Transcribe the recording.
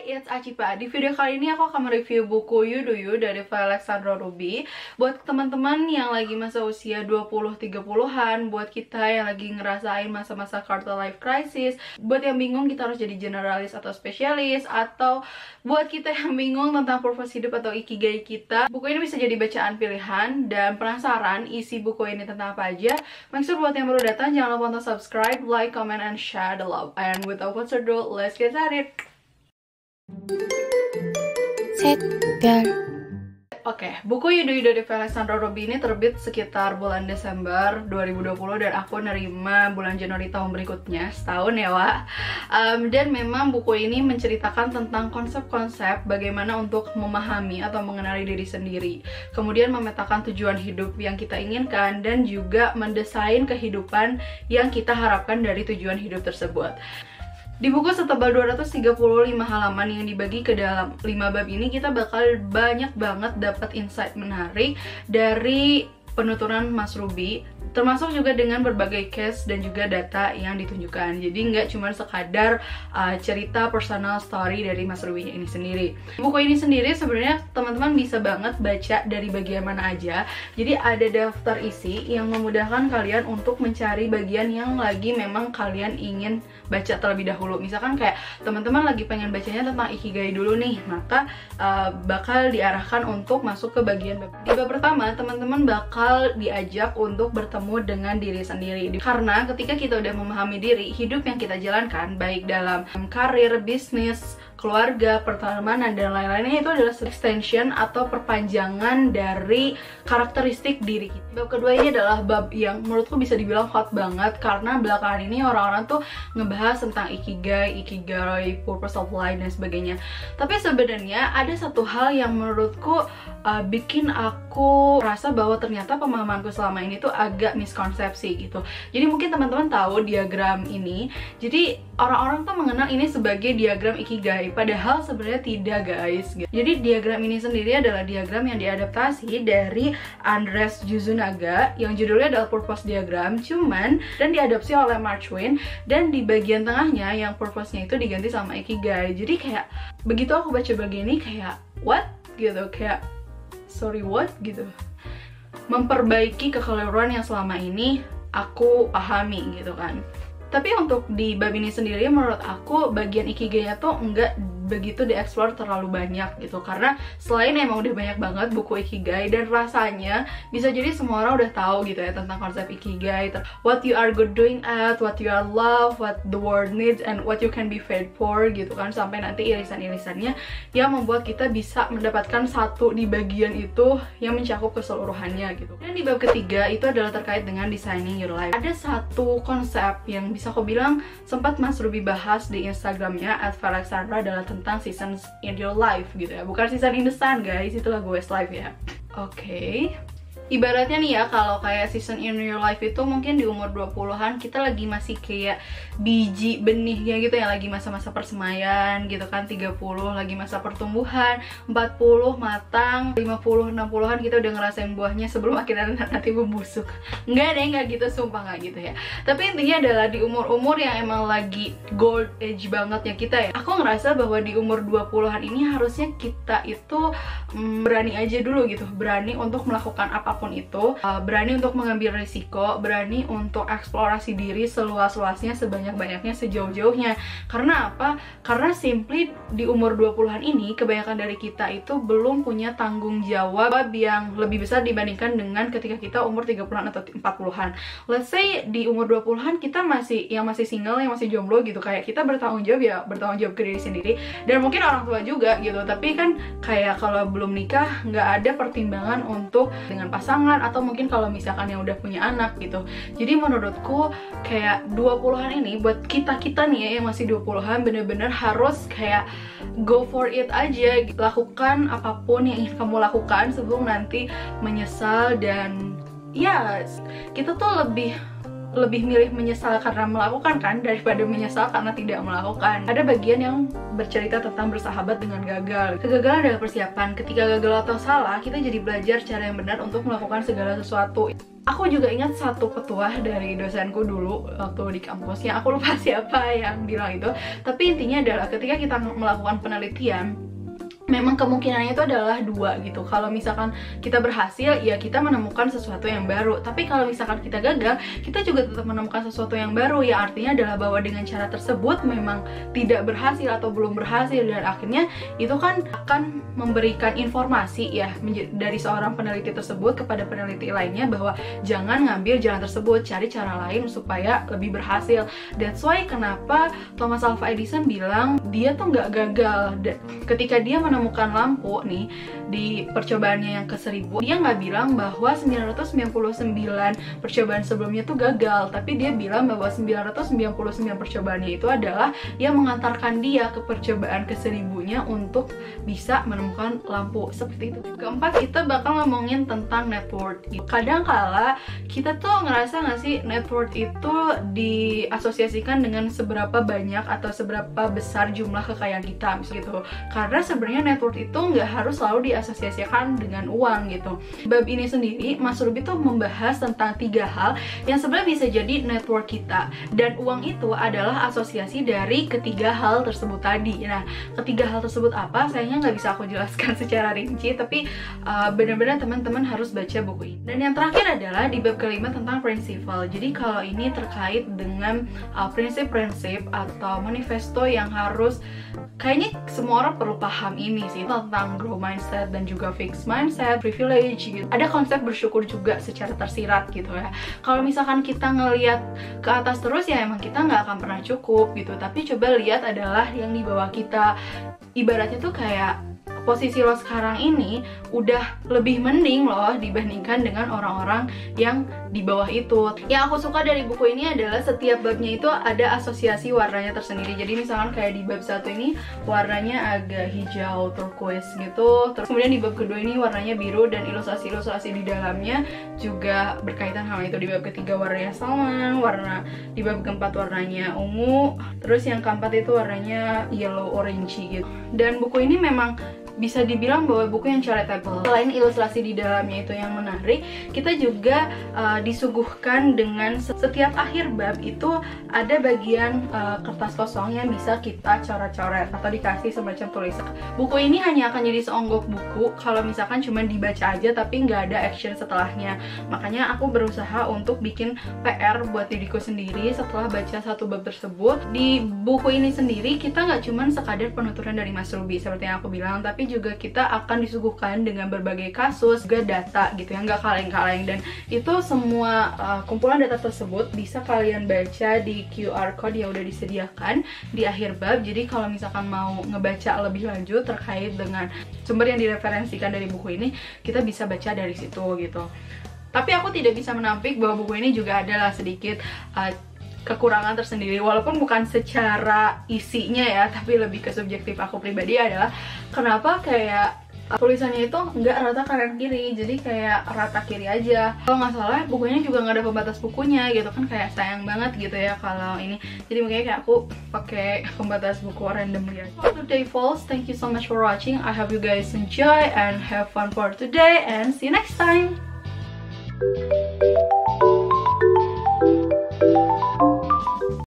it's Acipa. Di video kali ini aku akan mereview buku You Do You dari Alexandra Ruby. Buat teman-teman yang lagi masa usia 20-30-an, buat kita yang lagi ngerasain masa-masa quarter life crisis, buat yang bingung kita harus jadi generalis atau spesialis, atau buat kita yang bingung tentang purpose hidup atau ikigai kita, buku ini bisa jadi bacaan pilihan. Dan penasaran isi buku ini tentang apa aja? Make sure buat yang baru datang jangan lupa untuk subscribe, like, comment, and share the love. And without further ado, let's get started. Oke, buku You Do You dari Alexandra Ruby ini terbit sekitar bulan Desember 2020 dan aku nerima bulan Januari tahun berikutnya, setahun ya Wak. Dan memang buku ini menceritakan tentang konsep-konsep bagaimana untuk memahami atau mengenali diri sendiri, kemudian memetakan tujuan hidup yang kita inginkan, dan juga mendesain kehidupan yang kita harapkan dari tujuan hidup tersebut. Di buku setebal 235 halaman yang dibagi ke dalam 5 bab ini, kita bakal banyak banget dapat insight menarik dari penuturan Mas Ruby, termasuk juga dengan berbagai case dan juga data yang ditunjukkan. Jadi nggak cuma sekadar cerita personal story dari Mas Ruby ini sendiri. Buku ini sendiri sebenarnya teman-teman bisa banget baca dari bagian mana aja. Jadi ada daftar isi yang memudahkan kalian untuk mencari bagian yang lagi memang kalian ingin baca terlebih dahulu. Misalkan kayak teman-teman lagi pengen bacanya tentang ikigai dulu nih, maka bakal diarahkan untuk masuk ke bagian bab. Di bab pertama, teman-teman bakal diajak untuk bertemu dengan diri sendiri. Karena ketika kita udah memahami diri, hidup yang kita jalankan, baik dalam karir, bisnis, keluarga, pertemanan, dan lain-lainnya, itu adalah extension atau perpanjangan dari karakteristik diri kita. Bab kedua ini adalah bab yang menurutku bisa dibilang hot banget, karena belakangan ini orang-orang tuh ngebahas tentang ikigai, purpose of life, dan sebagainya. Tapi sebenarnya ada satu hal yang menurutku bikin aku rasa bahwa ternyata pemahamanku selama ini tuh agak miskonsepsi gitu. Jadi mungkin teman-teman tahu diagram ini. Jadi orang-orang tuh mengenal ini sebagai diagram ikigai, padahal sebenarnya tidak, guys. Jadi diagram ini sendiri adalah diagram yang diadaptasi dari Andres Juzunaga yang judulnya adalah Purpose Diagram, dan diadopsi oleh Mark Twain, dan di bagian tengahnya yang purpose-nya itu diganti sama ikigai. Jadi kayak begitu aku baca bagian ini kayak what gitu, kayak sorry what gitu, memperbaiki kekeliruan yang selama ini aku pahami gitu kan. Tapi untuk di bab ini sendiri menurut aku bagian ikigainya tuh enggak begitu dieksplor terlalu banyak gitu, karena selain emang udah banyak banget buku ikigai, dan rasanya bisa jadi semua orang udah tahu gitu ya tentang konsep ikigai, what you are good doing at, what you are love, what the world needs, and what you can be paid for gitu kan, sampai nanti irisan-irisannya yang membuat kita bisa mendapatkan satu di bagian itu yang mencakup keseluruhannya gitu. Dan di bab ketiga itu adalah terkait dengan designing your life. Ada satu konsep yang bisa aku bilang sempat Mas Ruby bahas di Instagramnya @Alexandra, adalah tentang seasons in your life gitu ya, bukan season in the sun guys, itu lagu Westlife ya. Oke. Ibaratnya nih ya, kalau kayak season in your life itu mungkin di umur 20-an kita lagi masih kayak biji benihnya gitu ya, lagi masa-masa persemaian gitu kan, 30 lagi masa pertumbuhan, 40 matang, 50, 60-an kita udah ngerasain buahnya sebelum akhirnya nanti membusuk. Enggak deh, enggak gitu, sumpah enggak gitu ya. Tapi intinya adalah di umur-umur yang emang lagi gold age banget ya kita ya. Aku ngerasa bahwa di umur 20-an ini harusnya kita itu berani aja dulu gitu, berani untuk melakukan apapun itu, berani untuk mengambil risiko, berani untuk eksplorasi diri seluas-luasnya, sebanyak-banyaknya, sejauh-jauhnya. Karena apa? Karena simply di umur 20-an ini kebanyakan dari kita itu belum punya tanggung jawab yang lebih besar dibandingkan dengan ketika kita umur 30-an atau 40-an. Let's say di umur 20-an kita masih single, yang masih jomblo gitu, kayak kita bertanggung jawab ke diri sendiri, dan mungkin orang tua juga gitu. Tapi kan kayak kalau belum nikah nggak ada pertimbangan untuk dengan pasangan, atau mungkin kalau misalkan yang udah punya anak gitu. Jadi menurutku kayak 20-an ini buat kita nih ya yang masih 20-an bener-bener harus kayak go for it aja, lakukan apapun yang ingin kamu lakukan sebelum nanti menyesal. Dan ya kita tuh lebih lebih milih menyesal karena melakukan kan daripada menyesal karena tidak melakukan. Ada bagian yang bercerita tentang bersahabat dengan gagal. Kegagalan adalah persiapan. Ketika gagal atau salah, kita jadi belajar cara yang benar untuk melakukan segala sesuatu. Aku juga ingat satu petuah dari dosenku dulu waktu di kampus, yang aku lupa siapa yang bilang itu. Tapi intinya adalah ketika kita melakukan penelitian, memang kemungkinannya itu adalah dua gitu. Kalau misalkan kita berhasil, ya kita menemukan sesuatu yang baru. Tapi kalau misalkan kita gagal, kita juga tetap menemukan sesuatu yang baru. Ya artinya adalah bahwa dengan cara tersebut memang tidak berhasil atau belum berhasil, dan akhirnya itu kan akan memberikan informasi ya dari seorang peneliti tersebut kepada peneliti lainnya bahwa jangan ngambil jalan tersebut, cari cara lain supaya lebih berhasil. That's why kenapa Thomas Alva Edison bilang dia tuh nggak gagal ketika dia menemukan lampu nih di percobaannya yang ke-1000. Dia nggak bilang bahwa 999 percobaan sebelumnya tuh gagal, tapi dia bilang bahwa 999 percobaannya itu adalah yang mengantarkan dia ke percobaan ke-1000-nya untuk bisa menemukan lampu seperti itu. Keempat, kita bakal ngomongin tentang net worth. Kadang kala kita tuh ngerasa nggak sih net worth itu diasosiasikan dengan seberapa banyak atau seberapa besar jumlah kekayaan kita gitu. Karena sebenarnya net worth itu nggak harus selalu diasosiasikan dengan uang gitu. Bab ini sendiri, Mas Ruby tuh membahas tentang 3 hal yang sebenarnya bisa jadi net worth kita, dan uang itu adalah asosiasi dari ketiga hal tersebut tadi. Nah, ketiga hal tersebut apa? Sayangnya nggak bisa aku jelaskan secara rinci, tapi benar-benar teman-teman harus baca buku ini. Dan yang terakhir adalah di bab kelima tentang principle. Jadi kalau ini terkait dengan prinsip-prinsip atau manifesto yang harus kayaknya semua orang perlu paham ini sih, tentang growth mindset dan juga fixed mindset, privilege gitu. Ada konsep bersyukur juga secara tersirat gitu ya. Kalau misalkan kita ngelihat ke atas terus, ya emang kita nggak akan pernah cukup gitu. Tapi coba lihat adalah yang di bawah kita. Ibaratnya tuh kayak posisi lo sekarang ini udah lebih mending loh dibandingkan dengan orang-orang yang di bawah itu. Yang aku suka dari buku ini adalah setiap babnya itu ada asosiasi warnanya tersendiri. Jadi misalkan kayak di bab 1 ini warnanya agak hijau turquoise gitu. Terus kemudian di bab kedua ini warnanya biru, dan ilustrasi-ilustrasi di dalamnya juga berkaitan sama itu. Di bab ketiga warnanya salmon, di bab keempat warnanya ungu, terus yang keempat itu warnanya yellow orange gitu. Dan buku ini memang bisa dibilang bahwa buku yang charitable. Selain ilustrasi di dalamnya itu yang menarik, kita juga disuguhkan dengan setiap akhir bab itu ada bagian kertas kosong yang bisa kita coret-coret atau dikasih semacam tulisan. Buku ini hanya akan jadi seonggok buku kalau misalkan cuma dibaca aja tapi nggak ada action setelahnya. Makanya aku berusaha untuk bikin PR buat diriku sendiri setelah baca satu bab tersebut. Di buku ini sendiri kita nggak cuma sekadar penuturan dari Mas Ruby seperti yang aku bilang, tapi juga kita akan disuguhkan dengan berbagai kasus, juga data gitu ya, nggak kaleng-kaleng. Dan itu semua kumpulan data tersebut bisa kalian baca di QR code yang udah disediakan di akhir bab. Jadi kalau misalkan mau ngebaca lebih lanjut terkait dengan sumber yang direferensikan dari buku ini, kita bisa baca dari situ gitu. Tapi aku tidak bisa menampik bahwa buku ini juga adalah sedikit kekurangan tersendiri, walaupun bukan secara isinya ya, tapi lebih ke subjektif aku pribadi adalah kenapa kayak tulisannya itu nggak rata kanan kiri, jadi kayak rata kiri aja. Kalau nggak salah bukunya juga nggak ada pembatas bukunya gitu kan, kayak sayang banget gitu ya kalau ini. Jadi makanya kayak aku pakai pembatas buku randomly aja. For today folks, thank you so much for watching. I hope you guys enjoy and have fun for today, and see you next time.